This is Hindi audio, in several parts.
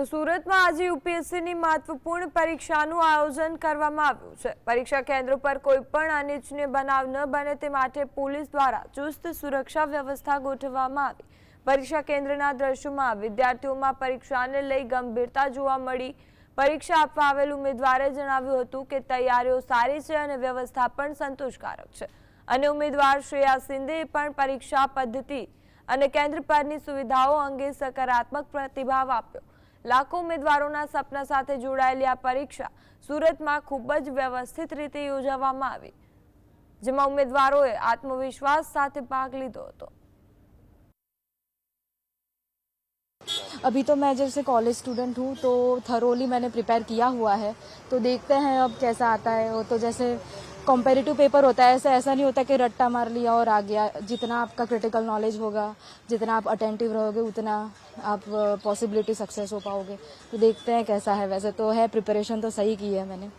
તો સુરતમાં આજે યુપીએસસીની મહત્વપૂર્ણ પરીક્ષાનું આયોજન કરવામાં આવ્યું છે। પરીક્ષા કેન્દ્ર પર કોઈ પણ અનિચ્છનીય બનાવ ન બને તે માટે પોલીસ દ્વારા ચુસ્ત સુરક્ષા વ્યવસ્થા ગોઠવવામાં આવી। પરીક્ષા કેન્દ્રના દ્રશ્યોમાં વિદ્યાર્થીઓમાં પરીક્ષાને લઈ ગંભીરતા જોવા મળી। પરીક્ષા આપવા આવેલ ઉમેદવારે જણાવ્યું હતું કે તૈયારીઓ સારી છે અને વ્યવસ્થા પણ સંતોષકારક છે અને ઉમેદવાર શ્રેયા સિંધેએ પણ પરીક્ષા પદ્ધતિ અને કેન્દ્ર પરની સુવિધાઓ અંગે સકારાત્મક પ્રતિભાવ આપ્યો। લાખો ઉમેદવારોના સપના સાથે જોડાયેલી આ પરીક્ષા સુરતમાં ખૂબ જ વ્યવસ્થિત રીતે યોજવામાં આવી, જેમાં ઉમેદવારોએ આત્મવિશ્વાસ સાથે ભાગ લીધો હતો। अभी तो मैं जैसे कॉलेज स्टूडेंट हूँ तो थरोली मैंने प्रिपेयर किया हुआ है, तो देखते हैं अब कैसा आता है। वो तो जैसे कॉम्पेरेटिव पेपर होता है, ऐसा नहीं होता कि रट्टा मार लिया और आ गया। जितना आपका क्रिटिकल नॉलेज होगा, जितना आप अटेंटिव रहोगे, उतना आप पॉसिबिलिटी सक्सेस हो पाओगे। तो देखते हैं कैसा है। वैसे तो है प्रिपरेशन तो सही की है मैंने।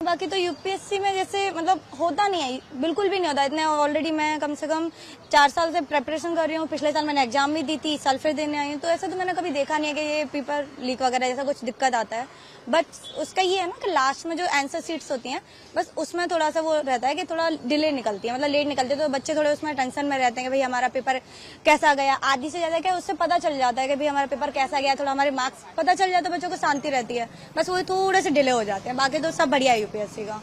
बाकी तो यूपीएससी में जैसे मतलब होता नहीं है, बिल्कुल भी नहीं होता। इतने ऑलरेडी मैं कम से कम 4 साल से प्रिपरेशन कर रही हूँ। पिछले साल मैंने एग्जाम भी दी थी, इस साल फिर देने आई हूँ। तो ऐसा तो मैंने कभी देखा नहीं है कि ये पेपर लीक वगैरह जैसा कुछ दिक्कत आता है। बट उसका ये है ना कि लास्ट में जो आंसर शीट्स होती हैं, बस उसमें थोड़ा सा वो रहता है कि थोड़ा डिले निकलती है, मतलब लेट निकलती है। तो बच्चे थोड़े उसमें टेंशन में रहते हैं कि भाई हमारा पेपर कैसा गया। आधी से ज्यादा क्या उससे पता चल जाता है कि भाई हमारा पेपर कैसा गया, थोड़ा हमारे मार्क्स पता चल जाता है, बच्चों को शांति रहती है। बस वो थोड़े से डिले हो जाते हैं। बाकी तो सब बढ़िया है यूपीएससी का।